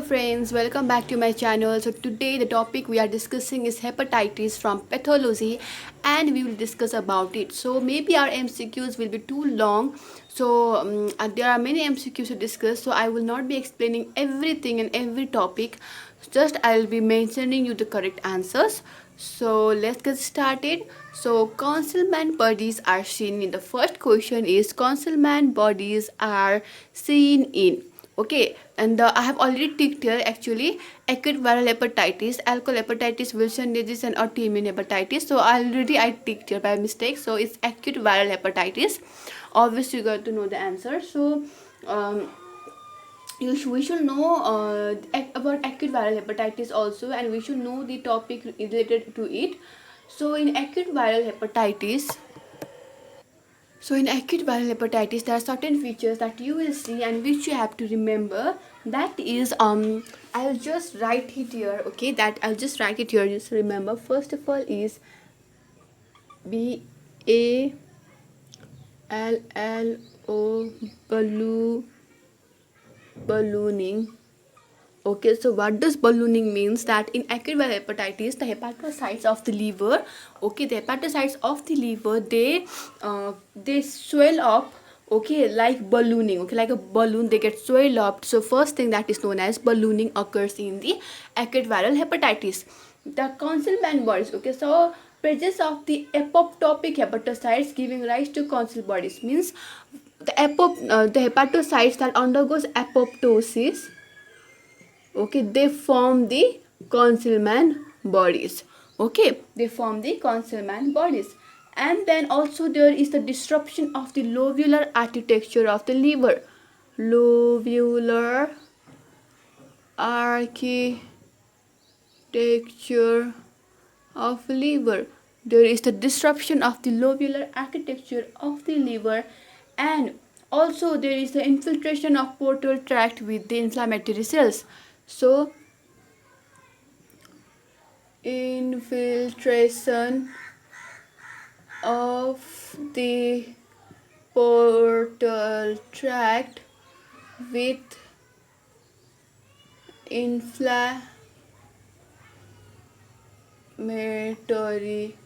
friends, welcome back to my channel. So today the topic we are discussing is hepatitis from pathology, and we will discuss about it. So maybe our MCQs will be too long, so there are many MCQs to discuss, so I will not be explaining everything and every topic, just I'll be mentioning you the correct answers. So let's get started. So councilman bodies are seen in, the first question is councilman bodies are seen in. Okay, and I have already ticked here actually acute viral hepatitis, alcohol hepatitis, Wilson disease, and autoimmune hepatitis. So I ticked here by mistake. So it's acute viral hepatitis. Obviously, you got to know the answer. So um, we should know about acute viral hepatitis also, and we should know the topic related to it. So in acute viral hepatitis, acute viral hepatitis, there are certain features that you will see and which you have to remember. That is, I'll just write it here. Okay, that I'll just write it here. Just remember. First of all, is B A L L O ballooning. Okay, so what does ballooning means? That in acute viral hepatitis, the hepatocytes of the liver, okay, the hepatocytes of the liver, they swell up, okay, like ballooning, okay, like a balloon, they get swell up. So first thing that is known as ballooning occurs in the acute viral hepatitis. The consul bodies, okay, so presence of the apoptotic hepatocytes giving rise to consul bodies means the hepatocytes that undergoes apoptosis, okay, they form the concealment bodies. Okay, they form the concealment bodies. And then also there is the disruption of the lobular architecture of the liver. Lobular architecture of liver. There is the disruption of the lobular architecture of the liver, and also there is the infiltration of portal tract with the inflammatory cells. So infiltration of the portal tract with inflammatory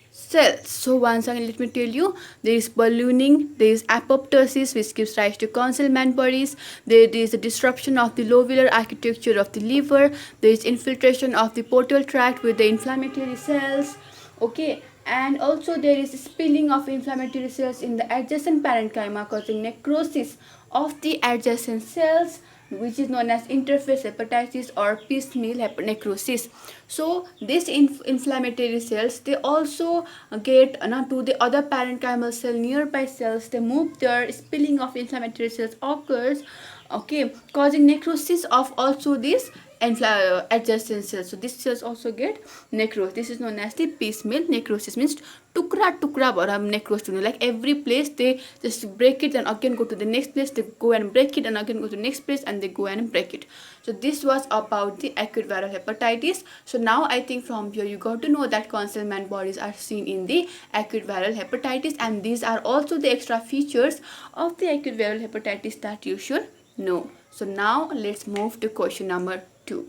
cells. So once again, let me tell you, there is ballooning, there is apoptosis which gives rise to concealment bodies, there is a disruption of the lobular architecture of the liver, there is infiltration of the portal tract with the inflammatory cells, okay, and also there is spilling of inflammatory cells in the adjacent parenchyma causing necrosis of the adjacent cells, which is known as interface hepatitis or piecemeal necrosis. So these inflammatory cells, they also get to the other parenchymal cell, nearby cells, they move there, spilling of inflammatory cells occurs, okay, causing necrosis of also these adjacent cells. So these cells also get necrosis. This is known as the piecemeal necrosis, means tukra bhara necrosis, like every place they just break it and again go to the next place, they go and break it and again go to the next place and they go and break it. So this was about the acute viral hepatitis. So now I think from here you got to know that concealment bodies are seen in the acute viral hepatitis, and these are also the extra features of the acute viral hepatitis that you should know. So now let's move to question number 2.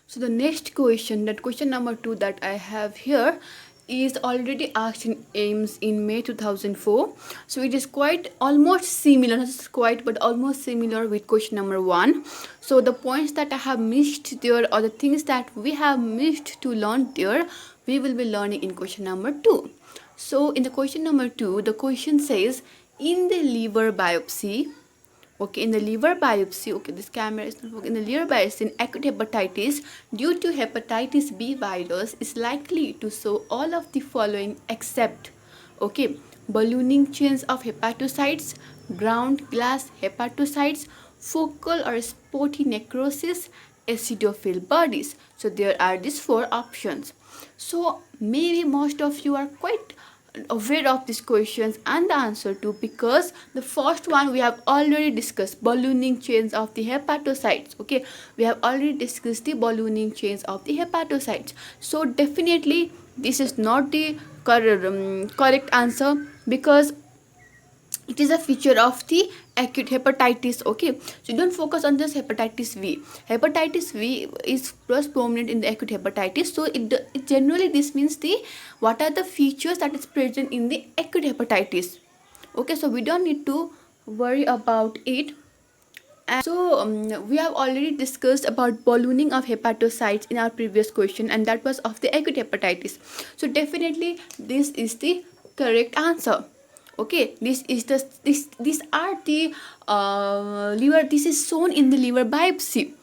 So the next question, that question number 2 that I have here, is already asked in AIMS in May 2004. So it is quite almost similar, not just quite but almost similar with question number 1. So the points that I have missed there, or the things that we have missed to learn there, we will be learning in question number 2. So in the question number 2, the question says, in the liver biopsy, okay, in the liver biopsy, okay, this camera is not working. In the liver biopsy, in acute hepatitis due to hepatitis B virus is likely to show all of the following except, okay, ballooning chains of hepatocytes, ground glass hepatocytes, focal or spotty necrosis, acidophil bodies. So there are these 4 options. So maybe most of you are quite aware of these questions and the answer to, because the first one we have already discussed, ballooning chains of the hepatocytes. Okay, we have already discussed the ballooning chains of the hepatocytes. So definitely this is not the correct answer, because it is a feature of the acute hepatitis. Okay, so don't focus on just hepatitis V. Hepatitis V is most prominent in the acute hepatitis. So it generally, this means the what are the features that is present in the acute hepatitis. Okay, so we don't need to worry about it. And so we have already discussed about ballooning of hepatocytes in our previous question, and that was of the acute hepatitis. So definitely this is the correct answer. Okay, this is the these are the liver. This is shown in the liver biopsy.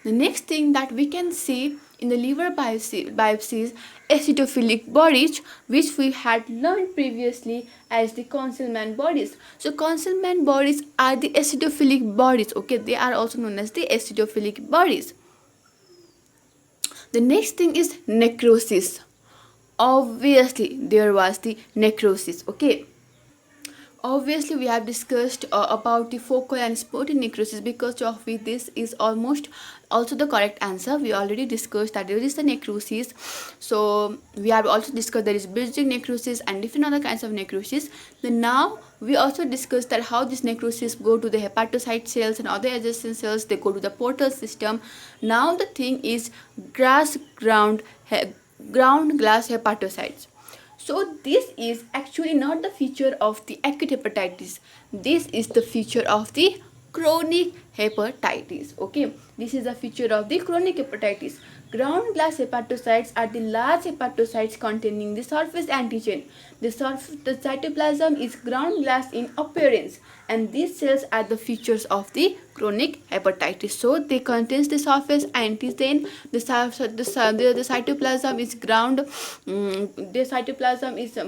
The next thing that we can see in the liver biopsies, acidophilic bodies, which we had learned previously as the Consilman bodies. So Consilman bodies are the acidophilic bodies. Okay, they are also known as the acidophilic bodies. The next thing is necrosis. Obviously, there was the necrosis. Okay, obviously we have discussed about the focal and sporting necrosis, because of which this is almost also the correct answer. We already discussed that there is the necrosis. So we have also discussed there is bridging necrosis and different other kinds of necrosis. Then now we also discussed that how this necrosis go to the hepatocyte cells and other adjacent cells. They go to the portal system. Now the thing is ground glass hepatocytes. So this is actually not the feature of the acute hepatitis. This is the feature of the chronic hepatitis. Okay, this is a feature of the chronic hepatitis. Ground glass hepatocytes are the large hepatocytes containing the surface antigen. The cytoplasm is ground glass in appearance, and these cells are the features of the chronic hepatitis. So they contains the surface antigen. The cytoplasm is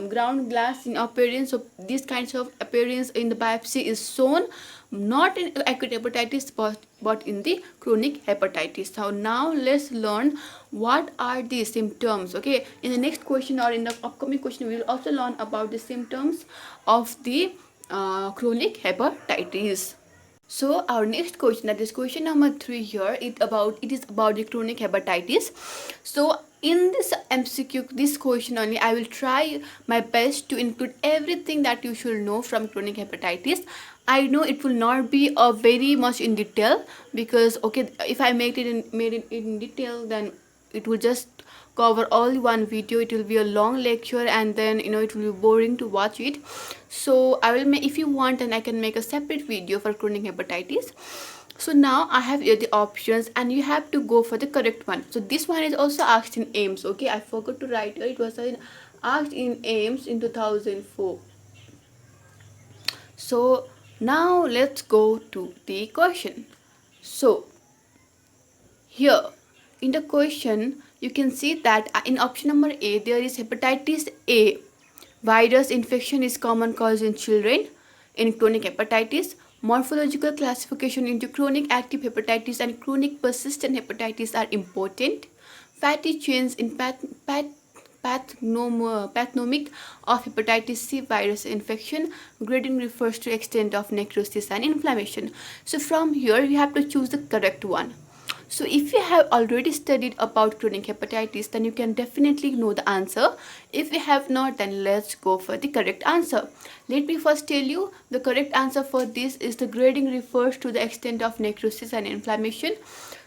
ground glass in appearance. So these kinds of appearance in the biopsy is shown not in acute hepatitis, but in the chronic hepatitis. So now let's learn what are the symptoms. Okay, in the next question or in the upcoming question, we will also learn about the symptoms of the chronic hepatitis. So our next question, that is question number 3 here, it is about the chronic hepatitis. So in this MCQ, this question only, I will try my best to include everything that you should know from chronic hepatitis. I know it will not be very much in detail, because okay, if I made it in detail, then it will just cover all one video. It will be a long lecture, and then it will be boring to watch it. So I will make, if you want, and I can make a separate video for chronic hepatitis. So now I have here the options, and you have to go for the correct one. So this one is also asked in AIMS. Okay, I forgot to write it. It was asked in AIMS in 2004. So now let's go to the question. So here in the question, you can see that in option number A, there is hepatitis A. Virus infection is common cause in children. In chronic hepatitis, morphological classification into chronic active hepatitis and chronic persistent hepatitis are important. Fatty chains in pathognomic of hepatitis C virus infection. Grading refers to extent of necrosis and inflammation. So from here, you have to choose the correct one. So if you have already studied about chronic hepatitis, then you can definitely know the answer. If you have not, then let's go for the correct answer. Let me first tell you the correct answer for this is the grading refers to the extent of necrosis and inflammation.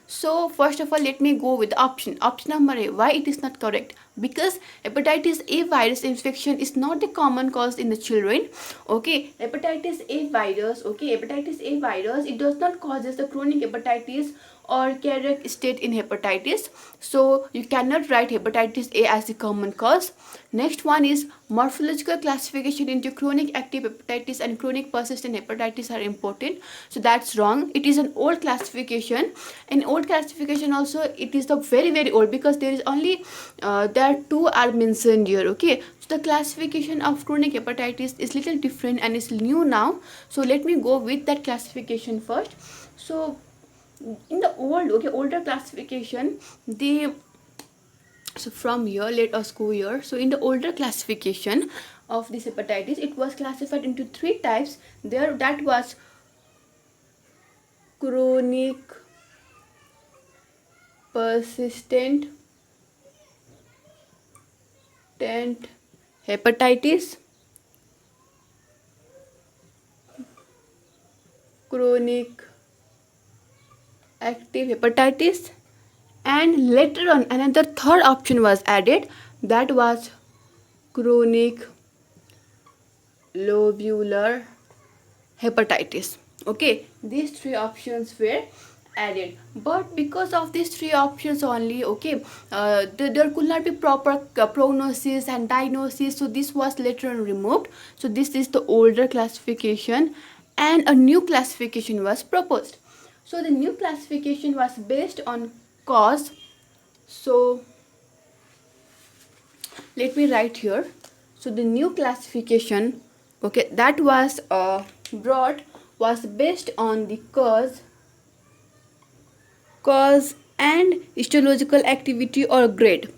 So first of all, let me go with the option number A. Why it is not correct? Because hepatitis A virus infection is not the common cause in the children. Okay, hepatitis A virus, it does not causes the chronic hepatitis or cardiac state in hepatitis. So you cannot write hepatitis A as the common cause. Next one is morphological classification into chronic active hepatitis and chronic persistent hepatitis are important. So that's wrong. It is an old classification. In old classification also, it is the very old, because there is only there two are mentioned here. Okay, so the classification of chronic hepatitis is little different and is new now. So let me go with that classification first. So in the older classification, so from here, let us go here. So in the older classification of this hepatitis, it was classified into three types. There, that was chronic, persistent hepatitis, chronic active hepatitis, and later on another third option was added, that was chronic lobular hepatitis. Okay, these three options were added, but because of these three options only, okay, there could not be proper prognosis and diagnosis, so this was later on removed. So this is the older classification, and a new classification was proposed. So the new classification was based on cause. So let me write here. So the new classification, okay, that was brought, was based on the cause and histological activity or grade.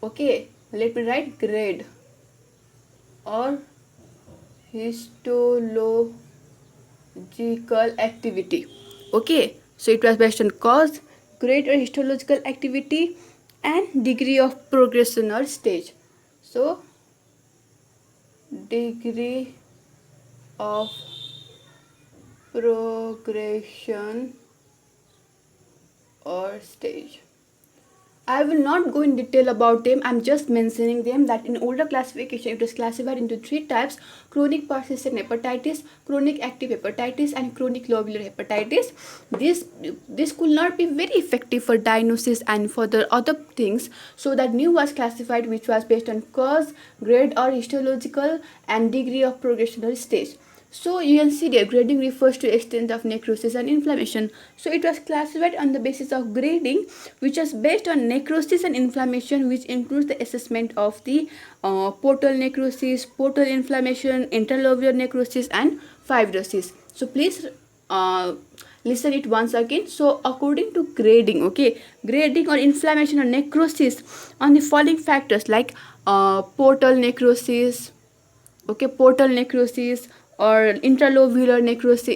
Okay, let me write grade or histological activity. Okay, so it was based on cause, grade or histological activity, and degree of progression or stage. So degree of progression or stage. I will not go in detail about them. I'm just mentioning them that in older classification it was classified into three types: chronic persistent hepatitis, chronic active hepatitis, and chronic lobular hepatitis. This could not be very effective for diagnosis and for the other things. So that new was classified, which was based on cause, grade or histological, and degree of progression or stage. So you can see that grading refers to extent of necrosis and inflammation. So it was classified on the basis of grading, which was based on necrosis and inflammation, which includes the assessment of the portal necrosis, portal inflammation, interlobular necrosis, and fibrosis. So please listen it once again. So according to grading, okay, grading or inflammation or necrosis on the following factors like portal necrosis, okay, portal necrosis, or intralobular necrosis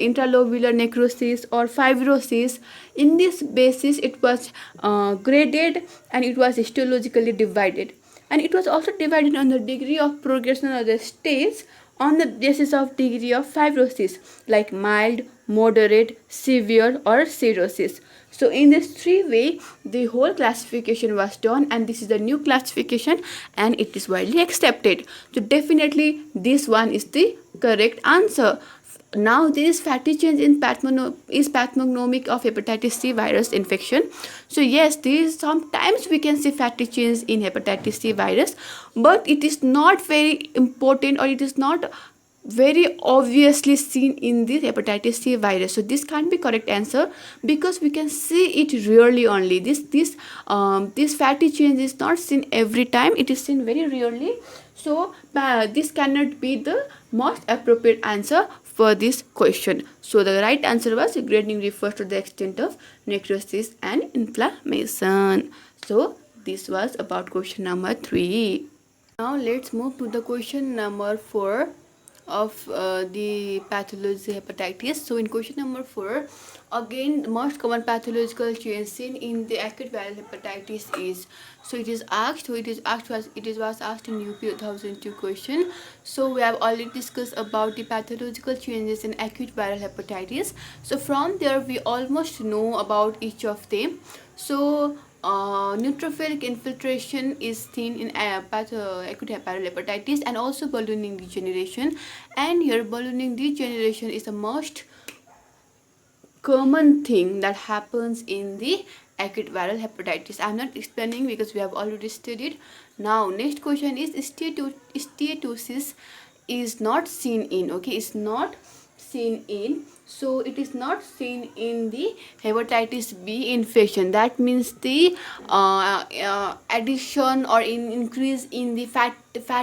or fibrosis. In this basis it was graded, and it was histologically divided, and it was also divided on the degree of progression of the stage on the basis of degree of fibrosis, like mild, moderate, severe, or cirrhosis. So in this three way the whole classification was done, and this is the new classification and it is widely accepted. So definitely this one is the correct answer. Now this fatty change in pathognomic of hepatitis C virus infection. So yes, these sometimes we can see fatty change in hepatitis C virus, but it is not very important, or it is not very obviously seen in the hepatitis C virus. So this can't be correct answer, because we can see it rarely only. This fatty change is not seen every time, it is seen very rarely. So this cannot be the most appropriate answer for this question. So the right answer was grading refers to the extent of necrosis and inflammation. So this was about question number 3. Now let's move to the question number 4 of the pathology hepatitis. So in question number 4, again the most common pathological change seen in the acute viral hepatitis is. So it is asked. So it was asked in UP 2002 question. So we have already discussed about the pathological changes in acute viral hepatitis. So from there we almost know about each of them. So neutrophilic infiltration is seen in acute viral hepatitis, and also ballooning degeneration. And here ballooning degeneration is the most common thing that happens in the acute viral hepatitis. I'm not explaining because we have already studied. Now next question is steatosis is not seen in, okay, it's not seen in. So it is not seen in the hepatitis B infection. That means the addition or increase in the fat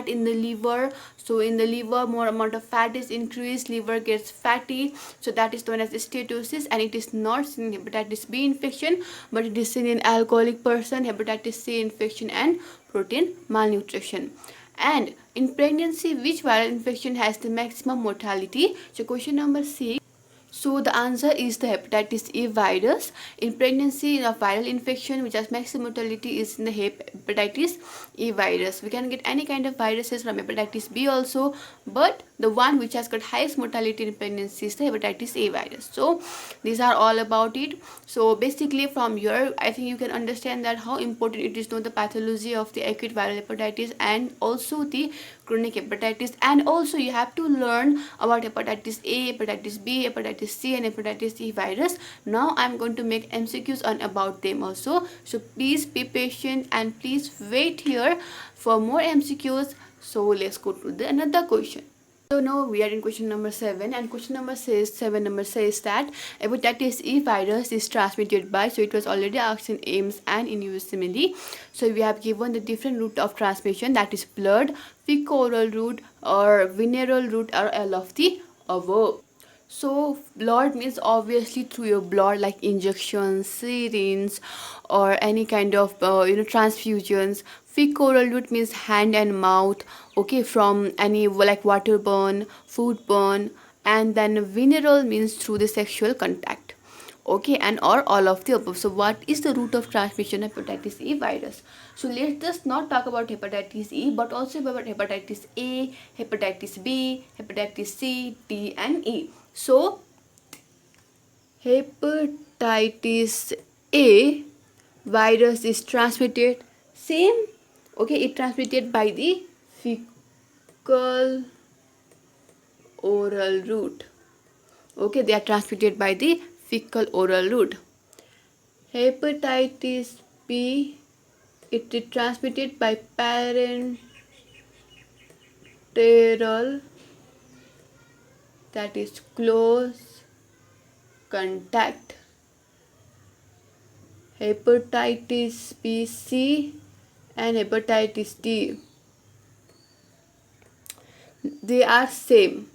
in the liver. So in the liver more amount of fat is increased, liver gets fatty, so that is known as steatosis. And it is not seen in hepatitis B infection, but it is seen in alcoholic person, hepatitis C infection, and protein malnutrition. And in pregnancy, which viral infection has the maximum mortality? So question number 6. So the answer is the hepatitis E virus. In pregnancy, a viral infection which has maximum mortality is in the hepatitis E virus. We can get any kind of viruses from hepatitis B also, but the one which has got highest mortality in pregnancy is the hepatitis A virus. So these are all about it. So basically from here, I think you can understand that how important it is to know the pathology of the acute viral hepatitis and also the chronic hepatitis, and also you have to learn about hepatitis A, hepatitis B, hepatitis C and hepatitis E virus. Now I'm going to make MCQs on about them also, so please be patient and please wait here for more MCQs. So let's go to the another question. So now we are in question number 7, and question number 7 says that hepatitis E virus is transmitted by, so it was already asked in AIMS and in USMLE. So we have given the different route of transmission, that is blood, fecal-oral route or venereal route, or all of the above. So blood means obviously through your blood, like injections, syringes, or any kind of transfusions. Fecal-oral route means hand and mouth, okay, from any like waterborne, foodborne, and then venereal means through the sexual contact, okay, and or all of the above. So what is the route of transmission of hepatitis E virus? So let's just not talk about hepatitis E, but also about hepatitis A, hepatitis B, hepatitis C, D and E. So hepatitis A virus is transmitted same, okay, it transmitted by the fecal oral route, okay, they are transmitted by the fecal oral route. Hepatitis B, it is transmitted by parenteral, that is close contact. Hepatitis B, C and hepatitis D, they are same,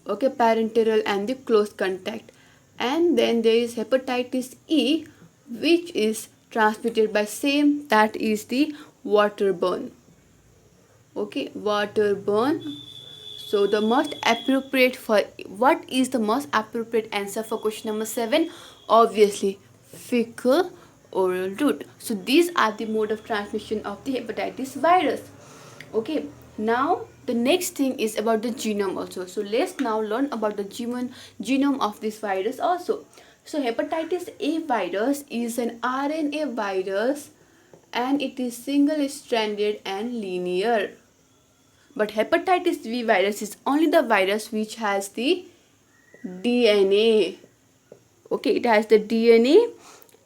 okay, parenteral and the close contact. And then there is hepatitis E, which is transmitted by same, that is the waterborne, okay, waterborne. So the most appropriate for, what is the most appropriate answer for question number 7? Obviously fecal oral route. So these are the mode of transmission of the hepatitis virus, okay. Now the next thing is about the genome also. So let's now learn about the genome of this virus also. So hepatitis A virus is an RNA virus and it is single stranded and linear. But hepatitis B virus is only the virus which has the DNA. Okay, it has the DNA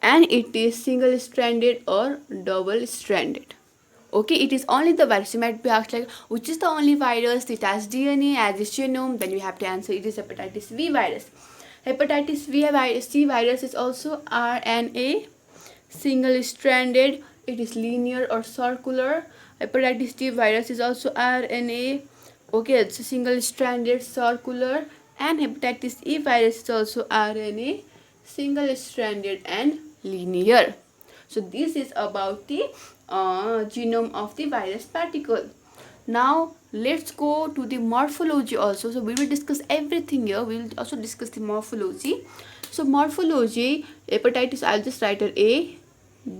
and it is single stranded or double stranded. Okay, it is only the virus. You might be asked like, which is the only virus that has DNA as its genome? Then you have to answer it is hepatitis B virus. Hepatitis C virus is also RNA, single stranded. It is linear or circular. Hepatitis D virus is also RNA. Okay, it's a single stranded, circular. And hepatitis E virus is also RNA, single stranded and linear. So this is about the genome of the virus particle. Now let's go to the morphology also. So we will discuss everything here. We will also discuss the morphology. So morphology, hepatitis, I'll just write it A,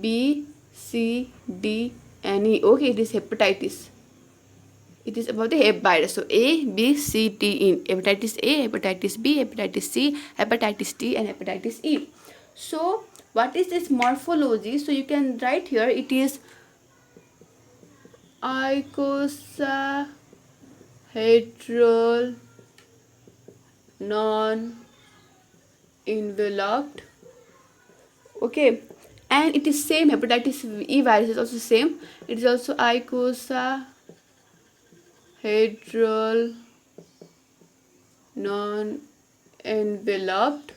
B, C, D and E. Okay, it is hepatitis. It is about the Hep virus. So A, B, C, D in hepatitis A, hepatitis B, hepatitis C, hepatitis D and hepatitis E. So what is this morphology? So you can write here, it is icosahedral, non-enveloped, okay, and it is same. Hepatitis E virus is also same. It is also icosahedral, non-enveloped.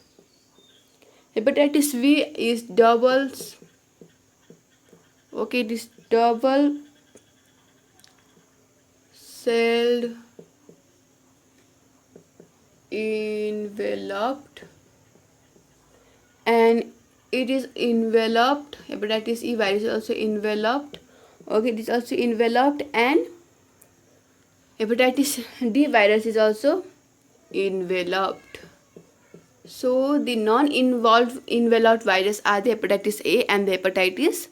Hepatitis V is double, okay, it is double celled enveloped, and it is enveloped. Hepatitis E virus is also enveloped, okay, it is also enveloped. And hepatitis D virus is also enveloped. So the non-involved enveloped virus are the hepatitis A and the hepatitis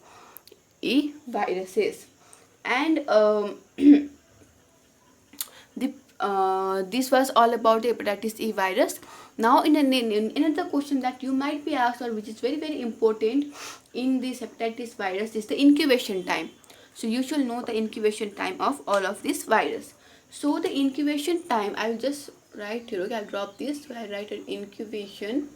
E viruses. And this was all about the hepatitis E virus. Now in another question that you might be asked, or which is very important in this hepatitis virus, is the incubation time. So you should know the incubation time of all of this virus. So the incubation time, I will just write here. Okay, I'll drop this. So I write an incubation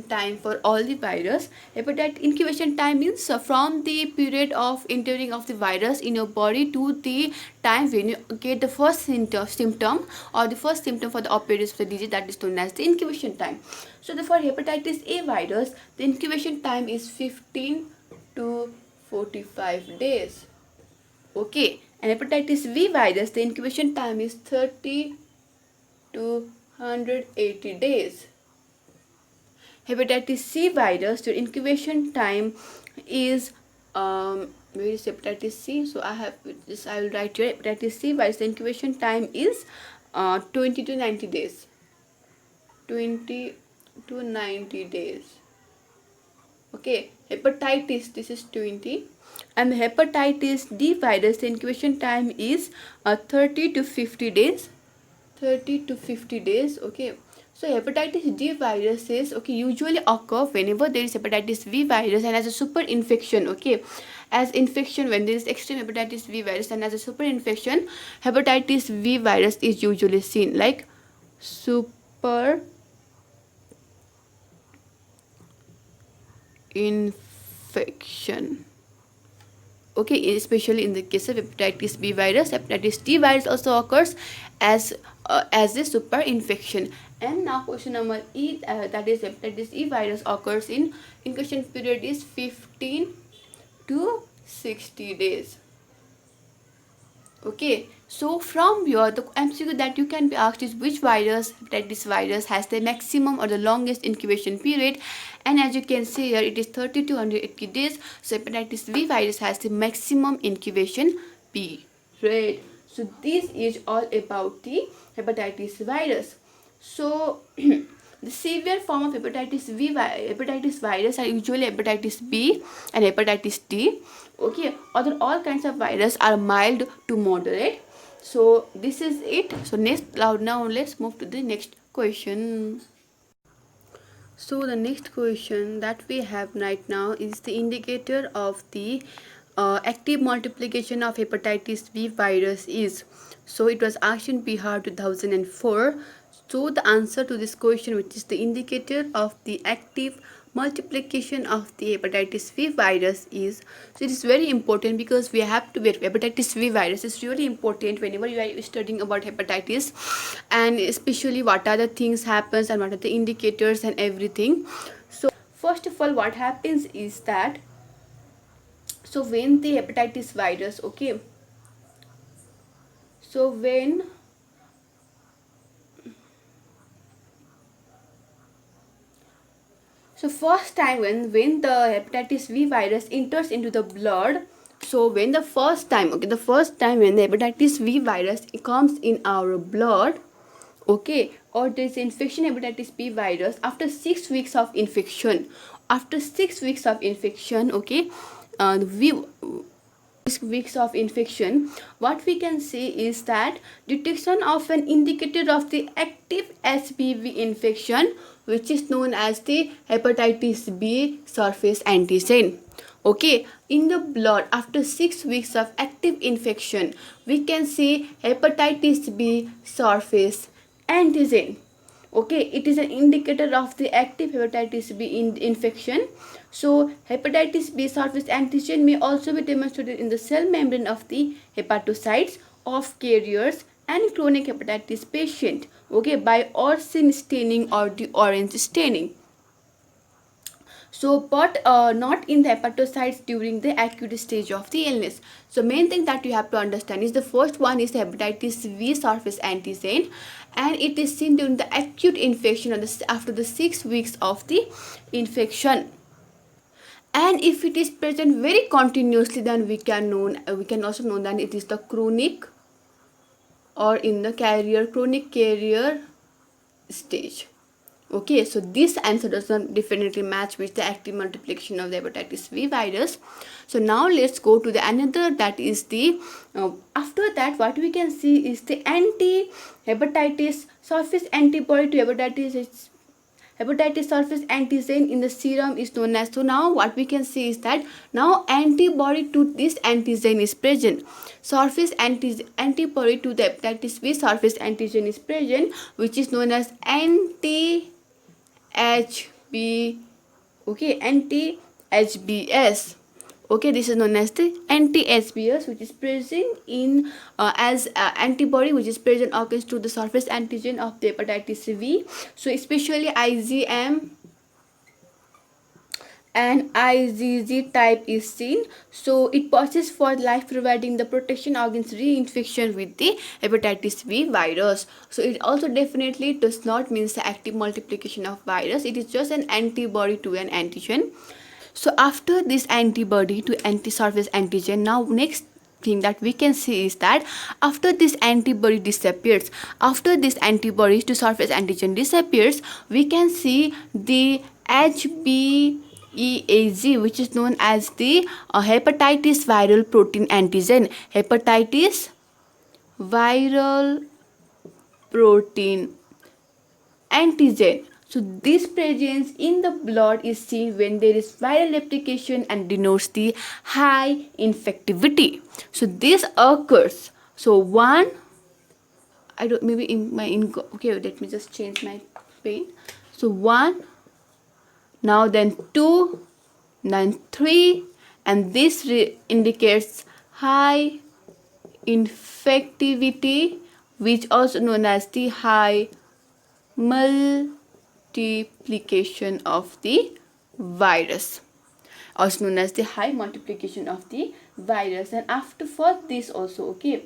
time for all the virus. Hepatitis incubation time means from the period of entering of the virus in your body to the time when you get the first symptom or the first symptom for the appearance of the disease, that is known as the incubation time. So for hepatitis A virus, the incubation time is 15 to 45 days. Okay, and hepatitis V virus, the incubation time is 30 to 180 days. Hepatitis C virus, the incubation time is where is hepatitis C? So I have this. I will write here. Hepatitis C virus, the incubation time is 20 to 90 days. 20 to 90 days. Okay, hepatitis, this is 20, and the hepatitis D virus, the incubation time is 30 to 50 days. 30 to 50 days. Okay, so hepatitis D viruses, okay, usually occur whenever there is hepatitis V virus and as a super infection. Okay, as infection, when there is extreme hepatitis V virus and as a super infection, hepatitis V virus is usually seen, like super infection. Okay, especially in the case of hepatitis B virus. Hepatitis D virus also occurs as a super infection. And now question number E, that is hepatitis E virus occurs in incubation period is 15 to 60 days. Okay, so from here the MCQ that you can be asked is which virus, hepatitis virus, has the maximum or the longest incubation period, and as you can see here it is 30 to 180 days. So hepatitis V virus has the maximum incubation period. So this is all about the hepatitis virus. So the severe form of hepatitis virus are usually hepatitis B and hepatitis D. Okay, other all kinds of virus are mild to moderate. So this is it. So now let's move to the next question. So the next question that we have right now is the indicator of the active multiplication of hepatitis B virus is. So it was asked in Bihar 2004. So the answer to this question, which is the indicator of the active multiplication of the hepatitis V virus is. So it is very important because we have to get hepatitis V virus is really important whenever you are studying about hepatitis, and especially what are the things happens and what are the indicators and everything. So first of all, what happens is that, so when the hepatitis virus, okay, so when so first time when the hepatitis V virus enters into the blood, so when the first time, okay, the first time when the hepatitis V virus comes in our blood, okay, or there is infection hepatitis B virus after 6 weeks of infection, after 6 weeks of infection, okay, we 6 weeks of infection, what we can say is that detection of an indicator of the active HBV infection, which is known as the hepatitis B surface antigen. Okay, in the blood after 6 weeks of active infection, we can see hepatitis B surface antigen. Okay, it is an indicator of the active hepatitis B infection. So hepatitis B surface antigen may also be demonstrated in the cell membrane of the hepatocytes of carriers and chronic hepatitis patient, okay, by Orsin staining or the orange staining. So but not in the hepatocytes during the acute stage of the illness. So main thing that you have to understand is the first one is the hepatitis V surface antigen, and it is seen during the acute infection or after the 6 weeks of the infection. And if it is present very continuously, then we can also know that it is the chronic or in the chronic carrier stage. Okay, so this answer does not definitely match with the active multiplication of the hepatitis V virus. So now let's go to the another, that is the after that what we can see is the anti hepatitis surface antibody to hepatitis surface antigen in the serum is known as. So now what we can see is that now antibody to this antigen is present. Surface antibody to the hepatitis V surface antigen is present, which is known as anti HB, okay, anti-HBS. Okay, this is known as the anti-HBS, which is present in as antibody which is present against to the surface antigen of the hepatitis V. So especially IgM and IgG type is seen. So it passes for life, providing the protection against reinfection with the hepatitis V virus. So it also definitely does not mean the active multiplication of virus. It is just an antibody to an antigen. So after this antibody to anti-surface antigen, now next thing that we can see is that after this antibody disappears, after this antibody to surface antigen disappears, we can see the HBeAg, which is known as the hepatitis viral protein antigen. Hepatitis viral protein antigen. So this presence in the blood is seen when there is viral replication and denotes the high infectivity. So this occurs. So one, I don't, maybe in my okay, let me just change my pen. So one, now then two, then three, and this indicates high infectivity, which also known as the high multiplication of the virus, also known as the high multiplication of the virus. And after for this also, okay,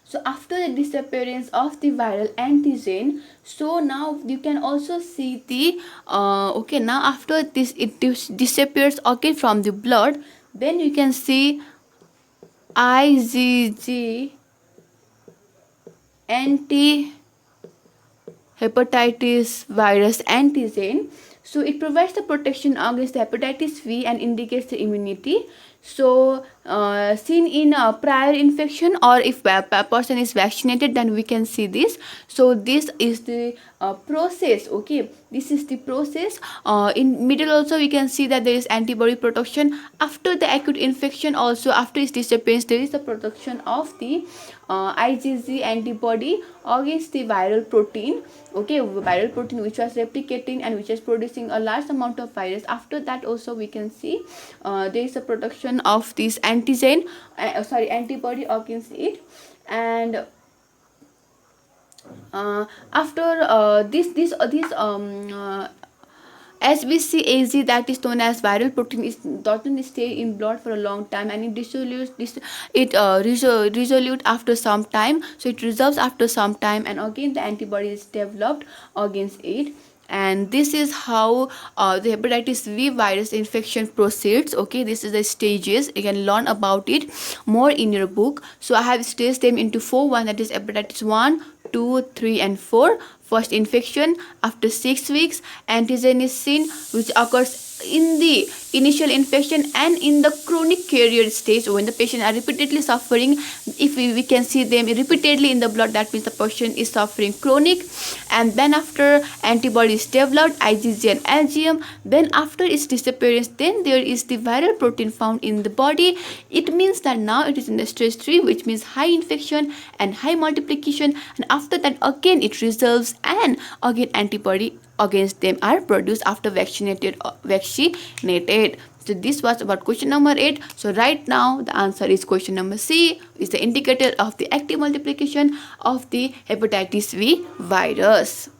so after the disappearance of the viral antigen, so now you can also see the okay, now after this it disappears again from the blood, then you can see IgG anti hepatitis virus antigen. So it provides the protection against the hepatitis V and indicates the immunity. So seen in a prior infection, or if a person is vaccinated, then we can see this. So this is the process. Okay, this is the process. In middle also we can see that there is antibody protection after the acute infection. Also after its disappearance, there is the protection of the IgG antibody against the viral protein. Okay, viral protein which was replicating and which is producing a large amount of virus. After that also we can see there is a production of this antigen, antibody against it. And after this HBsAg, that is known as viral protein, is doesn't stay in blood for a long time, and it resolute after some time. So it resolves after some time, and again the antibody is developed against it. And this is how the hepatitis V virus infection proceeds. Okay, this is the stages. You can learn about it more in your book. So I have staged them into 4. One, that is hepatitis 1, 2, 3 and 4. First infection, after 6 weeks antigen is seen, which occurs in the initial infection and in the chronic carrier stage when the patient are repeatedly suffering. If we can see them repeatedly in the blood, that means the patient is suffering chronic. And then after antibody is developed, IgG and IgM, then after its disappearance, then there is the viral protein found in the body. It means that now it is in the stage 3, which means high infection and high multiplication. And after that again it resolves, and again antibody against them are produced after vaccinated. So this was about question number 8. So right now the answer is question number C, is the indicator of the active multiplication of the hepatitis V virus.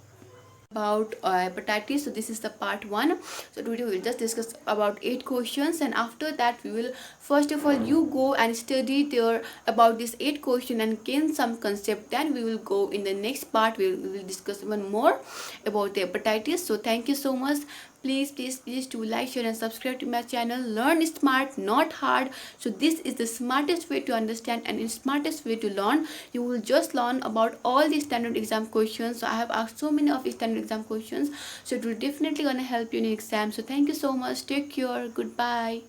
About hepatitis. So this is the part 1. So today we will just discuss about 8 questions, and after that we will first of all you go and study there about this 8 question and gain some concept. Then we will go in the next part, we will discuss even more about the hepatitis. So thank you so much Please do like, share and subscribe to my channel. Learn smart, not hard. So this is the smartest way to understand and the smartest way to learn. You will just learn about all the standard exam questions. So I have asked so many of the standard exam questions, so it will definitely gonna help you in exam. So thank you so much. Take care. Goodbye.